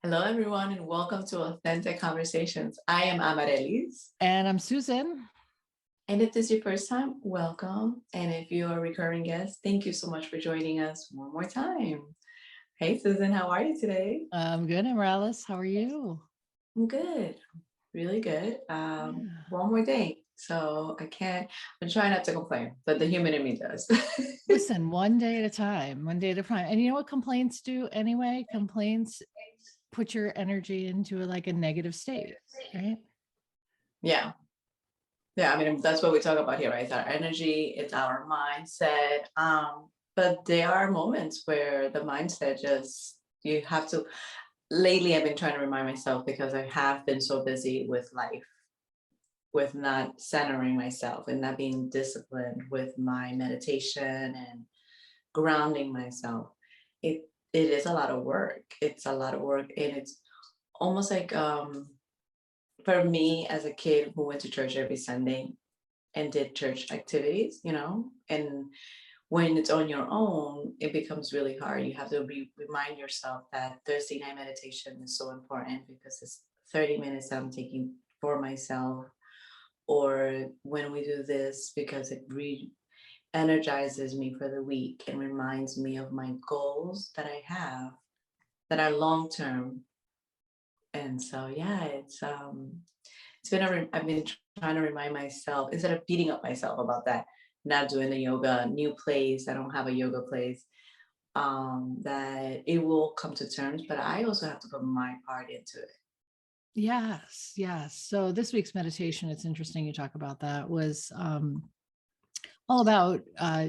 Hello, everyone, and welcome to Authentic Conversations. I am Amarelis, And I'm Susan. and if this is your first time, welcome. And if you're a recurring guest, thank you so much for joining us one more time. Hey, Susan, how are you today? I'm good, Morales. How are you? I'm good, really good. Yeah. One more day, so I'm trying not to complain, but the human in me does. Listen, one day at a time, one day at a time. And you know what complaints do anyway? Complaints put your energy into like a negative state, right? Yeah, yeah. I mean, that's what we talk about here, right? It's our energy, it's our mindset. But there are moments where the mindset just you have to lately I've been trying to remind myself because I have been so busy with life, with not centering myself and not being disciplined with my meditation and grounding myself. It is a lot of work. It's a lot of work, and it's almost like for me as a kid who went to church every Sunday and did church activities, and when it's on your own, it becomes really hard. You have to remind yourself that Thursday night meditation is so important because it's 30 minutes that I'm taking for myself. Or when we do this, because it energizes me for the week and reminds me of my goals that I have that are long term. And so, yeah, I've been trying to remind myself instead of beating up myself about that, not doing the yoga, new place. I don't have a yoga place. That it will come to terms, but I also have to put my part into it. Yes, yes. So this week's meditation, it's interesting you talk about that, was all about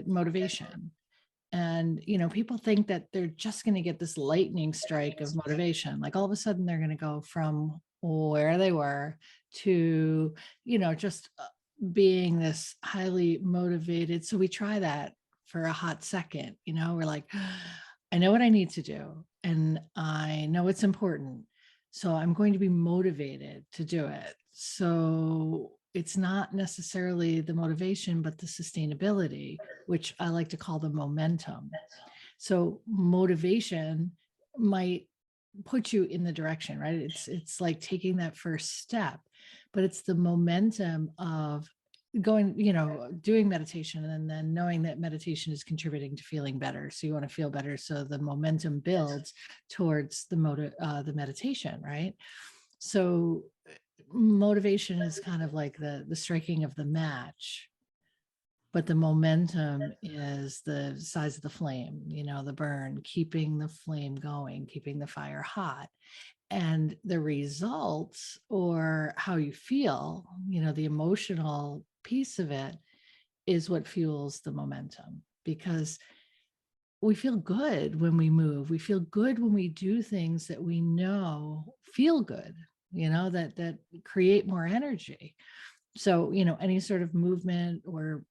motivation. And, people think that they're just going to get this lightning strike of motivation. Like all of a sudden they're going to go from where they were to, just being this highly motivated. So we try that for a hot second, we're like, I know what I need to do and I know it's important. So I'm going to be motivated to do it. So it's not necessarily the motivation, but the sustainability, which I like to call the momentum. So motivation might put you in the direction, right? It's like taking that first step, but it's the momentum of going, doing meditation and then knowing that meditation is contributing to feeling better. So you want to feel better. So the momentum builds towards the meditation, right? So motivation is kind of like the striking of the match, but the momentum is the size of the flame, the burn, keeping the flame going, keeping the fire hot. And the results, or how you feel, the emotional piece of it, is what fuels the momentum, because we feel good when we move. We feel good when we do things that we know feel good, that create more energy. So, any sort of movement, or,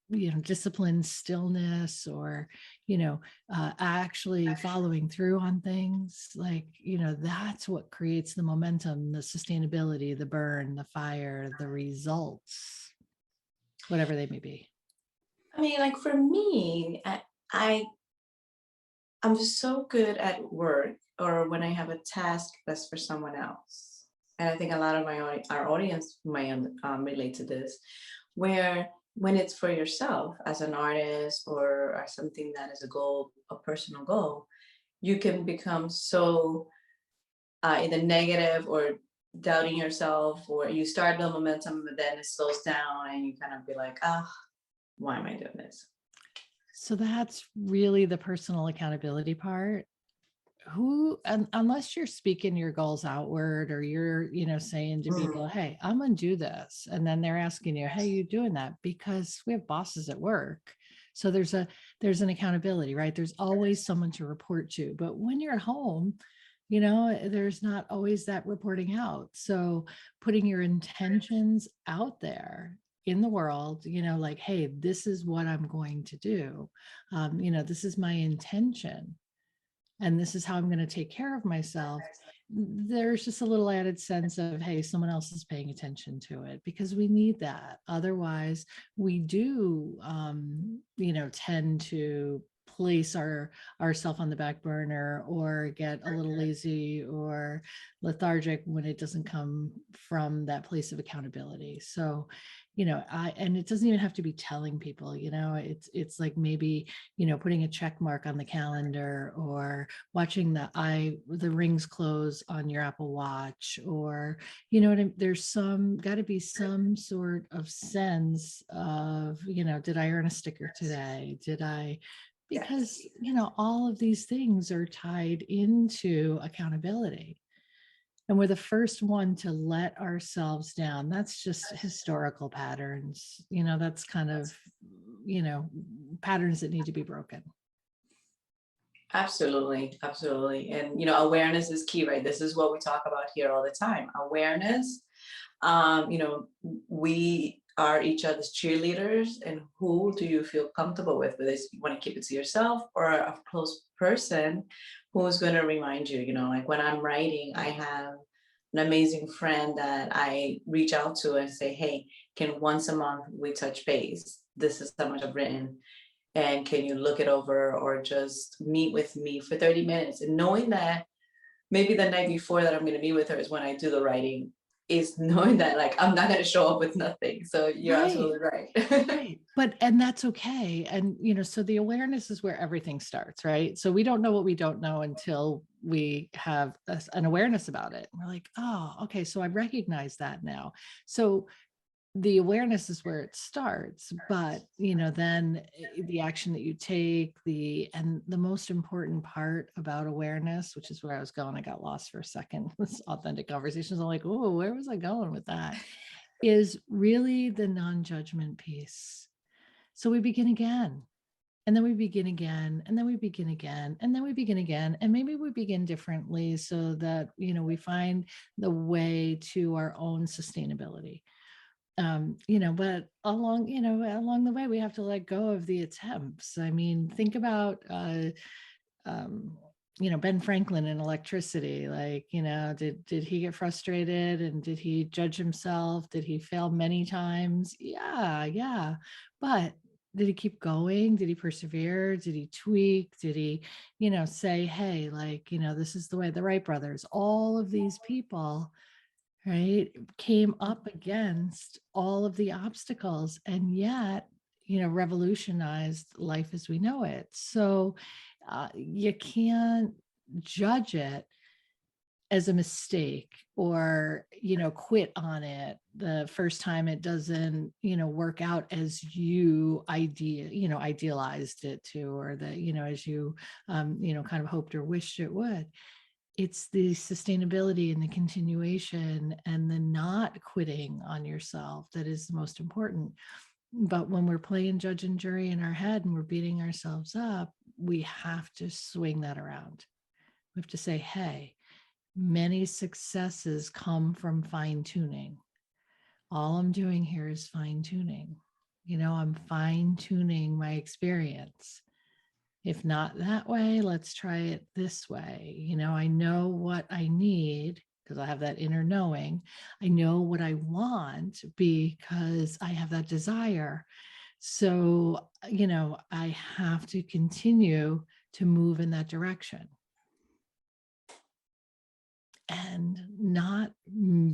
discipline, stillness, or, actually following through on things, like, that's what creates the momentum, the sustainability, the burn, the fire, the results, whatever they may be. I mean, like for me, I I'm just so good at work or when I have a task that's for someone else. And I think a lot of our audience might relate to this, where when it's for yourself as an artist or something that is a goal, a personal goal, you can become so either negative or doubting yourself, or you start the momentum, but then it slows down and you kind of be like, ah, why am I doing this? So that's really the personal accountability part. Unless you're speaking your goals outward, or you're, saying to Mm. people, hey, I'm going to do this, and then they're asking you, hey, you doing that? Because we have bosses at work, so there's an accountability, right? There's always someone to report to. But when you're at home, there's not always that reporting out. So putting your intentions out there in the world, like, hey, this is what I'm going to do. This is my intention, and this is how I'm going to take care of myself. There's just a little added sense of, hey, someone else is paying attention to it, because we need that. Otherwise, we do, tend to place ourself on the back burner or get a little lazy or lethargic when it doesn't come from that place of accountability. So, and it doesn't even have to be telling people, it's like maybe, putting a check mark on the calendar or watching the rings close on your Apple Watch, or, there's got to be some sort of sense of, did I earn a sticker today? Because, Yes. all of these things are tied into accountability. And we're the first one to let ourselves down. That's just historical patterns. That's kind of, you know, patterns that need to be broken. Absolutely, absolutely. And awareness is key, right? This is what we talk about here all the time. Awareness. We are each other's cheerleaders, and who do you feel comfortable with? Whether you want to keep it to yourself or a close person who's going to remind you. Like when I'm writing, I have an amazing friend that I reach out to and say, "Hey, can once a month we touch base? This is how much I've written, and can you look it over or just meet with me for 30 minutes?" And knowing that maybe the night before that I'm going to meet with her is when I do the writing, is knowing that like I'm not going to show up with nothing. So you're Right. absolutely right. Right. And that's okay. And, so the awareness is where everything starts, right? So we don't know what we don't know until we have an awareness about it. We're like, oh, okay. So I recognize that now. So the awareness is where it starts, but, then the action that you take, and the most important part about awareness, which is where I was going, I got lost for a second, this authentic conversations. I'm like, oh, where was I going with that? Is really the non-judgment piece. So we begin again, and then we begin again, and then we begin again, and then we begin again. And maybe we begin differently so that, we find the way to our own sustainability. But along the way, we have to let go of the attempts. I mean, think about, um, Ben Franklin and electricity. Like, did he get frustrated and did he judge himself? Did he fail many times? Yeah. But did he keep going? Did he persevere? Did he tweak? Did he, say, hey, like, this is the way. The Wright brothers, all of these people, right, came up against all of the obstacles and yet, revolutionized life as we know it. So you can't judge it as a mistake or, quit on it the first time it doesn't, work out as you idealized it to, or that, as you, kind of hoped or wished it would. It's the sustainability and the continuation and the not quitting on yourself that is the most important. But when we're playing judge and jury in our head and we're beating ourselves up, we have to swing that around. We have to say, hey, many successes come from fine tuning. All I'm doing here is fine tuning. I'm fine tuning my experience. If not that way, let's try it this way. I know what I need because I have that inner knowing. I know what I want because I have that desire. So, I have to continue to move in that direction and not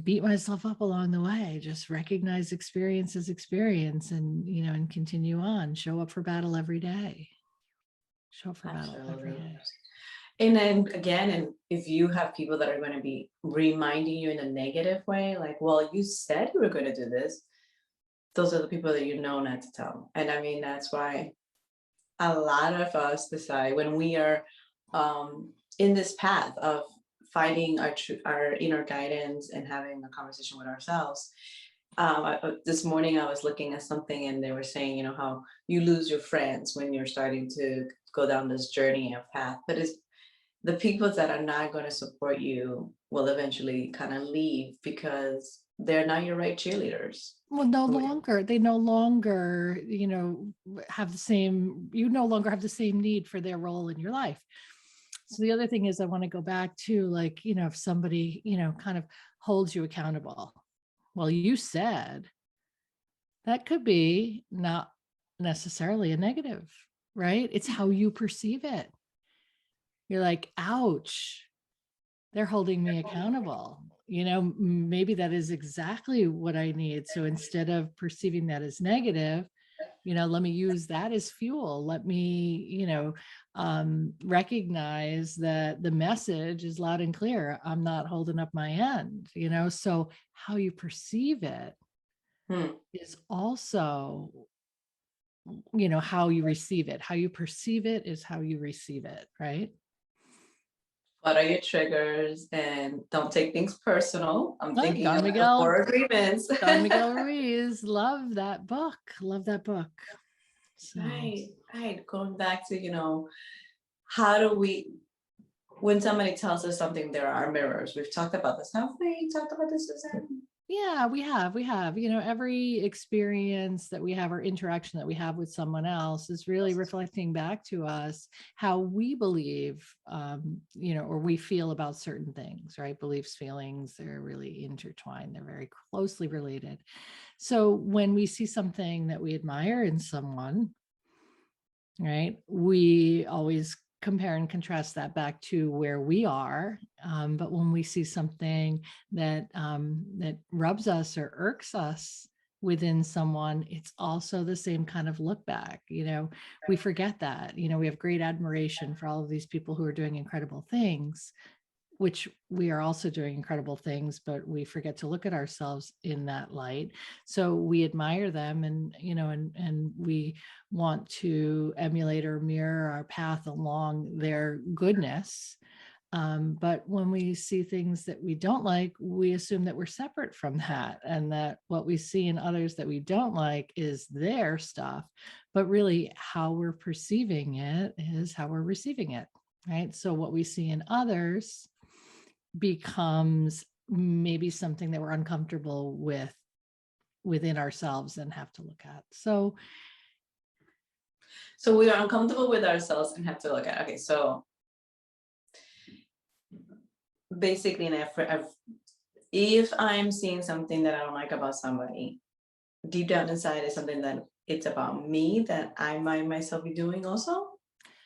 beat myself up along the way. Just recognize experience as experience and, and continue on. Show up for battle every day. Show up for battle every Absolutely. day. And then again, and if you have people that are going to be reminding you in a negative way, like, well, you said you were going to do this, those are the people that you know not to tell. And I mean, that's why a lot of us decide when we are in this path of finding our inner guidance and having a conversation with ourselves. This morning I was looking at something and they were saying, how you lose your friends when you're starting to go down this journey of path, but it's the people that are not going to support you will eventually kind of leave because they're not your right cheerleaders. Well, they no longer, have the same, you no longer have the same need for their role in your life. So the other thing is I want to go back to, like, if somebody, kind of holds you accountable. Well, you said that could be not necessarily a negative, right? It's how you perceive it. You're like, ouch, they're holding me accountable. Maybe that is exactly what I need. So instead of perceiving that as negative, let me use that as fuel. Let me, recognize that the message is loud and clear. I'm not holding up my end, so how you perceive it Hmm. is also, how you receive it. How you perceive it is how you receive it, right? What are your triggers? And don't take things personal. I'm Oh, thinking of the four Don agreements. Miguel Ruiz, love that book. Love that book. So Right, right. Going back to, how do we, when somebody tells us something, there are mirrors. We've talked about this. Have we talked about this, Suzanne? yeah, we have, every experience that we have or interaction that we have with someone else is really reflecting back to us how we believe, or we feel about certain things, right? Beliefs, feelings, they're really intertwined. They're very closely related. So when we see something that we admire in someone, right, we always compare and contrast that back to where we are. But when we see something that rubs us or irks us within someone, it's also the same kind of look back. We forget that. We have great admiration for all of these people who are doing incredible things, which we are also doing incredible things, but we forget to look at ourselves in that light. So we admire them, and and we want to emulate or mirror our path along their goodness. But when we see things that we don't like, we assume that we're separate from that, and that what we see in others that we don't like is their stuff. But really, how we're perceiving it is how we're receiving it, right? So what we see in others becomes maybe something that we're uncomfortable with within ourselves and have to look at. So We are uncomfortable with ourselves and have to look at, okay, so basically, if I'm seeing something that I don't like about somebody, deep down inside is something that it's about me that I might myself be doing also,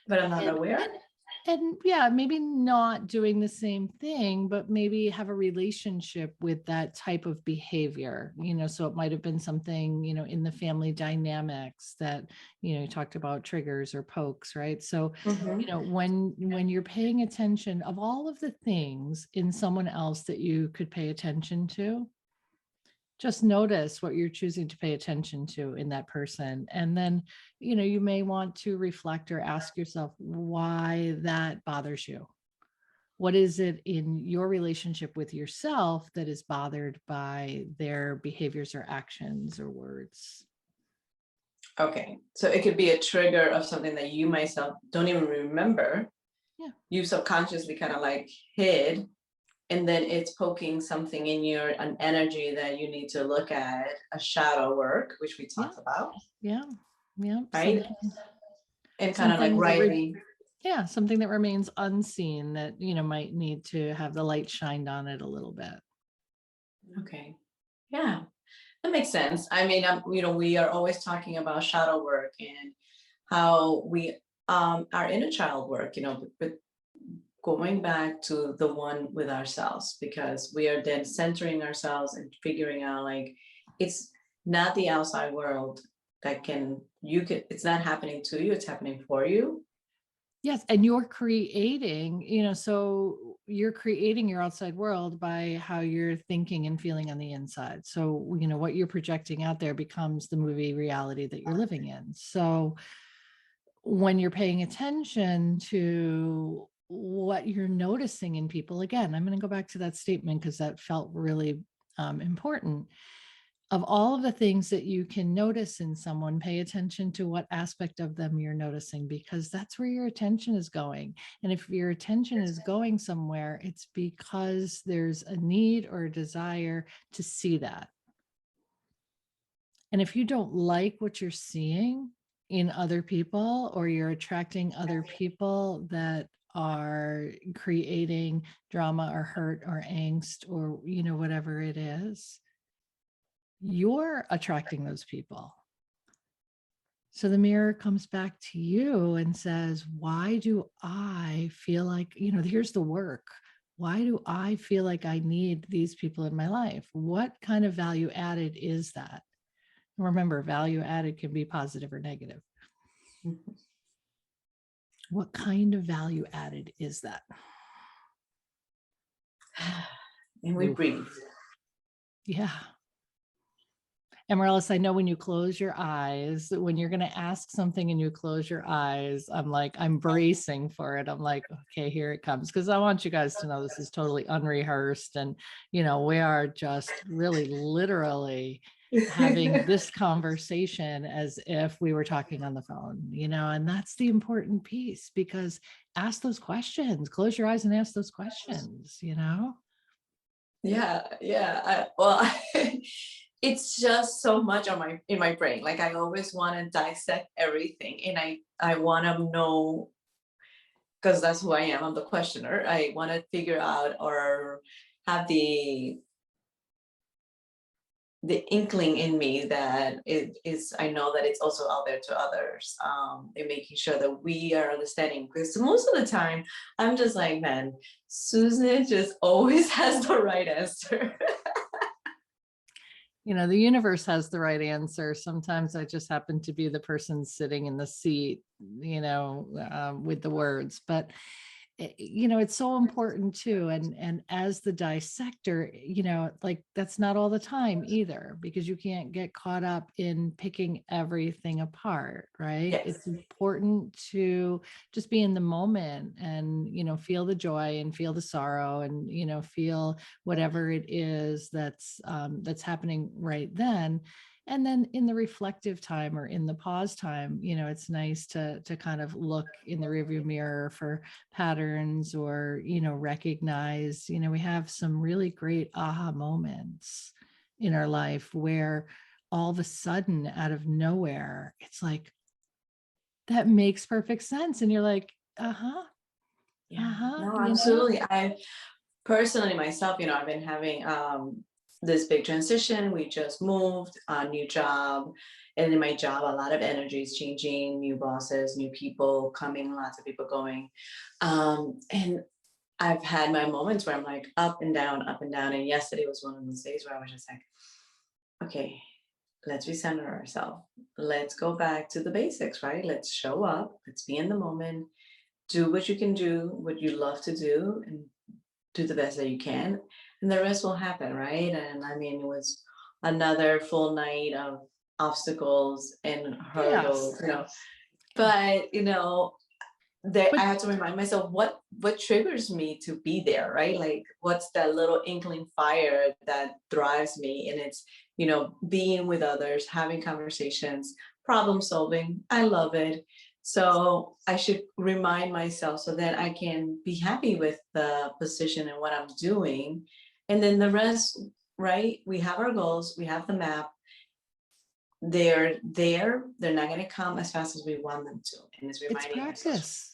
but I'm not and aware. and yeah, maybe not doing the same thing, but maybe have a relationship with that type of behavior. So it might have been something, in the family dynamics that, you talked about triggers or pokes, right? So Mhm. when you're paying attention of all of the things in someone else that you could pay attention to, just notice what you're choosing to pay attention to in that person. And then, you may want to reflect or ask yourself why that bothers you. What is it in your relationship with yourself that is bothered by their behaviors or actions or words? Okay, so it could be a trigger of something that you myself don't even remember. Yeah. You subconsciously kind of like hid, and then it's poking something in your an energy that you need to look at, a shadow work, which we Yeah. talked about, Yeah. Yeah. right? Something, And kind of like something that writing. yeah, something that remains unseen that, might need to have the light shined on it a little bit. Okay, yeah, that makes sense. I mean, we are always talking about shadow work and how we our inner child work, but going back to the one with ourselves, because we are then centering ourselves and figuring out like it's not the outside world that it's not happening to you, it's happening for you. Yes, and you're creating, so you're creating your outside world by how you're thinking and feeling on the inside. So, what you're projecting out there becomes the movie reality that you're living in. So, when you're paying attention to what you're noticing in people, again, I'm going to go back to that statement because that felt really important. Of all of the things that you can notice in someone, pay attention to what aspect of them you're noticing, because that's where your attention is going. And if your attention is going somewhere, it's because there's a need or a desire to see that. And if you don't like what you're seeing in other people, or you're attracting other people that are creating drama or hurt or angst or, whatever it is, you're attracting those people. So the mirror comes back to you and says, why do I feel like, here's the work. Why do I feel like I need these people in my life? What kind of value added is that? Remember, value added can be positive or negative. Mhm. What kind of value added is that? And we Oof. breathe. Yeah. And Morales, I know when you close your eyes, when you're going to ask something and you close your eyes, I'm bracing for it. I'm like, okay, here it comes. Because I want you guys to know this is totally unrehearsed. And, we are just really literally having this conversation as if we were talking on the phone, and that's the important piece, because ask those questions, close your eyes and ask those questions. Yeah, yeah. Well, it's just so much on in my brain. Like I always want to dissect everything, and I want to know, because that's who I am. I'm the questioner. I want to figure out or have the inkling in me that it is, I know that it's also out there to others, and making sure that we are understanding, because most of the time I'm just like, man, Susan just always has the right answer. The universe has the right answer. Sometimes I just happen to be the person sitting in the seat, with the words. But it's so important too. And as the dissector, like that's not all the time either, because you can't get caught up in picking everything apart, right? Yes. It's important to just be in the moment and, feel the joy and feel the sorrow and, feel whatever it is that's happening right then. And then in the reflective time or in the pause time, it's nice to kind of look in the rearview mirror for patterns or, recognize, we have some really great aha moments in our life where all of a sudden out of nowhere, it's like, that makes perfect sense. And you're like, uh-huh, Yeah. uh-huh, No, absolutely. I personally myself, I've been having this big transition. We just moved, a new job. And in my job, a lot of energy is changing, new bosses, new people coming, lots of people going. And I've had my moments where I'm like up and down, up and down. And yesterday was one of those days where I was just like, okay, let's recenter ourselves. Let's go back to the basics, right? Let's show up. Let's be in the moment. Do what you can do, what you love to do, and do the best that you can. And the rest will happen, right? And I mean, it was another full night of obstacles and chaos. hurdles, Yeah. but there I But have to remind myself what triggers me to be there, right? Like what's that little inkling fire that drives me? And it's, being with others, having conversations, problem solving. I love it. So I should remind myself so that I can be happy with the position and what I'm doing. And then the rest, right? We have our goals, we have the map. They're there, they're not going to come as fast as we want them to. And it's it's reminding ourselves. practice.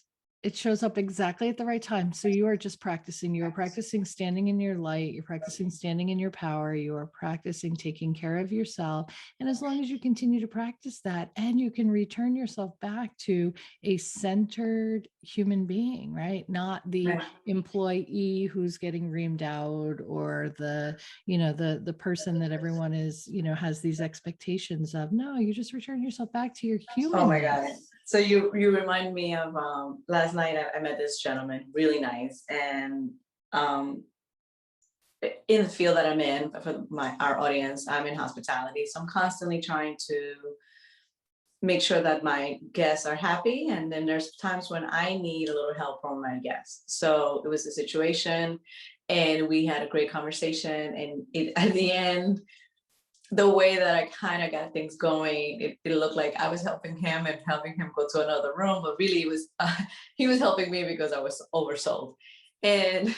It shows up exactly at the right time. So you are just practicing. You are practicing standing in your light. You're practicing standing in your power. You are practicing taking care of yourself. And as long as you continue to practice that and you can return yourself back to a centered human being, right? Not the Right. employee who's getting reamed out or the person that everyone is, has these expectations of. No, you just return yourself back to your Oh my God. humanness. So you remind me of last night I met this gentleman, really nice. And um in the field that I'm in, for our audience, I'm in hospitality. So I'm constantly trying to make sure that my guests are happy. And then there's times when I need a little help from my guests. So it was a situation and we had a great conversation. And at the end, the way that I kind of got things going, it looked like I was helping him and helping him go to another room, but really it was he was helping me because I was oversold. And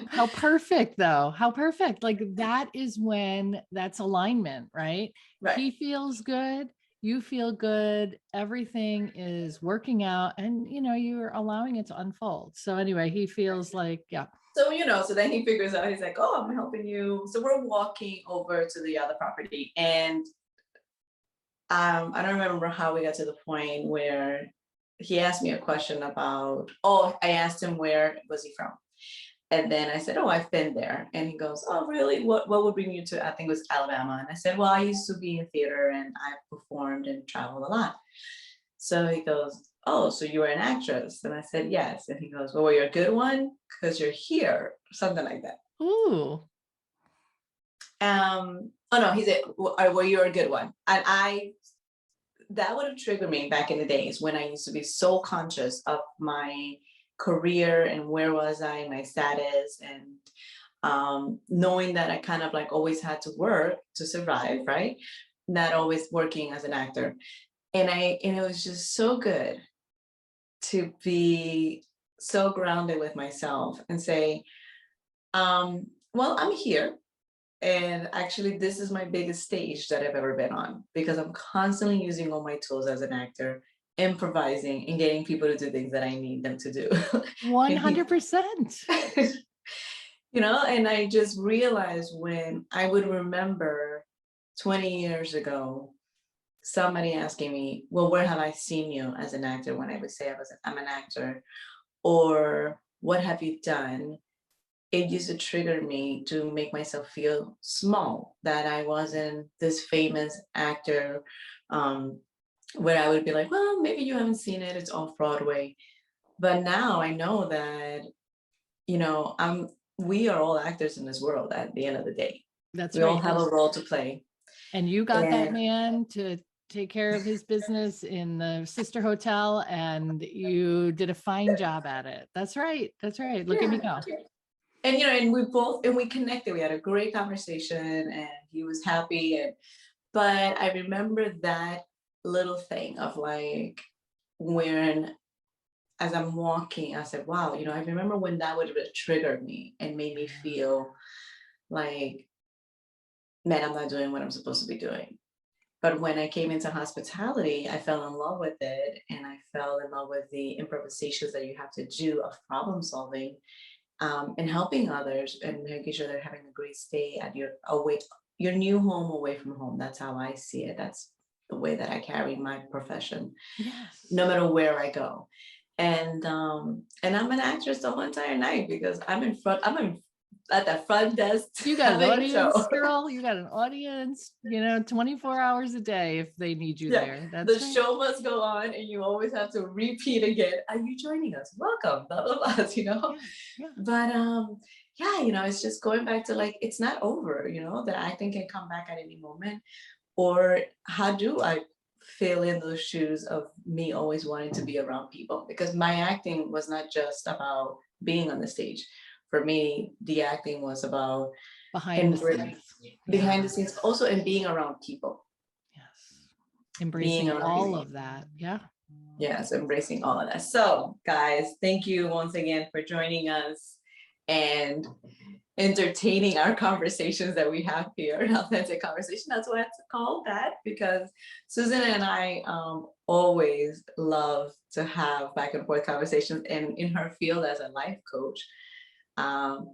How perfect though. How perfect. Like that is when that's alignment, right? right. He feels good, you feel good, everything is working out and you're allowing it to unfold. So anyway, he feels like, yeah. So so then he figures out, he's like, oh, I'm helping you. So we're walking over to the other property, and I don't remember how we got to the point where he asked me a question about, oh, I asked him where was he from. And then I said, oh, I've been there. And he goes, oh, really? What would bring you to, I think it was Alabama. And I said, well, I used to be in theater and I performed and traveled a lot. So he goes, oh, so you were an actress? And I said, yes. And he goes, well, were you a good one? Because you're here, something like that. Ooh. Oh no, he said, well, you're a good one. And that would have triggered me back in the days when I used to be so conscious of my career and where was I, my status, and knowing that I kind of like always had to work to survive, right? Not always working as an actor. And it was just so good to be so grounded with myself and say, well, I'm here. And actually, this is my biggest stage that I've ever been on because I'm constantly using all my tools as an actor, improvising and getting people to do things that I need them to do. And he, 100%. and I just realized when I would remember 20 years ago, somebody asking me, well, where have I seen you as an actor? When I would say I'm an actor, or what have you done? It used to trigger me to make myself feel small, that I wasn't this famous actor, where I would be like, well, maybe you haven't seen it, it's off Broadway. But now I know that, we are all actors in this world at the end of the day. That's We all right. have a role to play. And you got that And man to take care of his business in the sister hotel, and you did a fine job at it. That's right. That's right. Look at me go. and we connected. We had a great conversation and he was happy. But I remember that little thing of like when as I'm walking, I said, wow, I remember when that would have triggered me and made me feel like, man, I'm not doing what I'm supposed to be doing. But when I came into hospitality, I fell in love with it. And I fell in love with the improvisations that you have to do of problem solving, and helping others and making sure they're having a great stay at your new home away from home. That's how I see it. That's the way that I carry my profession, Yes. no matter where I go. And I'm an actress the whole entire night because I'm at the front desk. You got an having a show. audience, girl. You got an audience, 24 hours a day if they need you there. That's The right. show must go on and you always have to repeat again. Are you joining us? Welcome, blah, blah, blah, Yeah. But yeah, it's just going back to like, it's not over, that acting can come back at any moment. Or how do I fill in those shoes of me always wanting to be around people? Because my acting was not just about being on the stage. For me, the acting was about Behind the scenes, also, and being around people. Yes. Embracing all of that. Yeah. Yes, embracing all of that. So, guys, thank you once again for joining us and entertaining our conversations that we have here. An authentic conversation. That's why it's called that, because Susan and I always love to have back and forth conversations. And in her field as a life coach,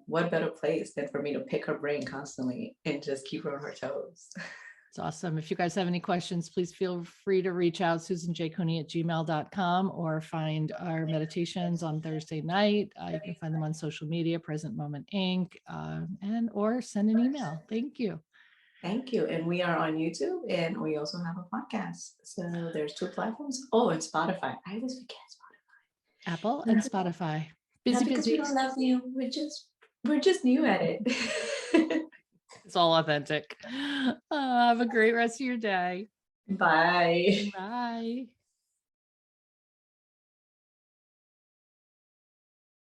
what better place than for me to pick her brain constantly and just keep her on her toes. It's awesome. If you guys have any questions, please feel free to reach out, susanjcooney@gmail.com, or find our meditations on Thursday night. You can find them on social media, Present Moment Inc., or send an email. Thank you. Thank you. And we are on YouTube and we also have a podcast. So there's 2 platforms. Oh, and Spotify. I always forget Spotify. Apple and Spotify. Busy. We don't love you. We're just new at it. It's all authentic. Have a great rest of your day. Bye. Bye.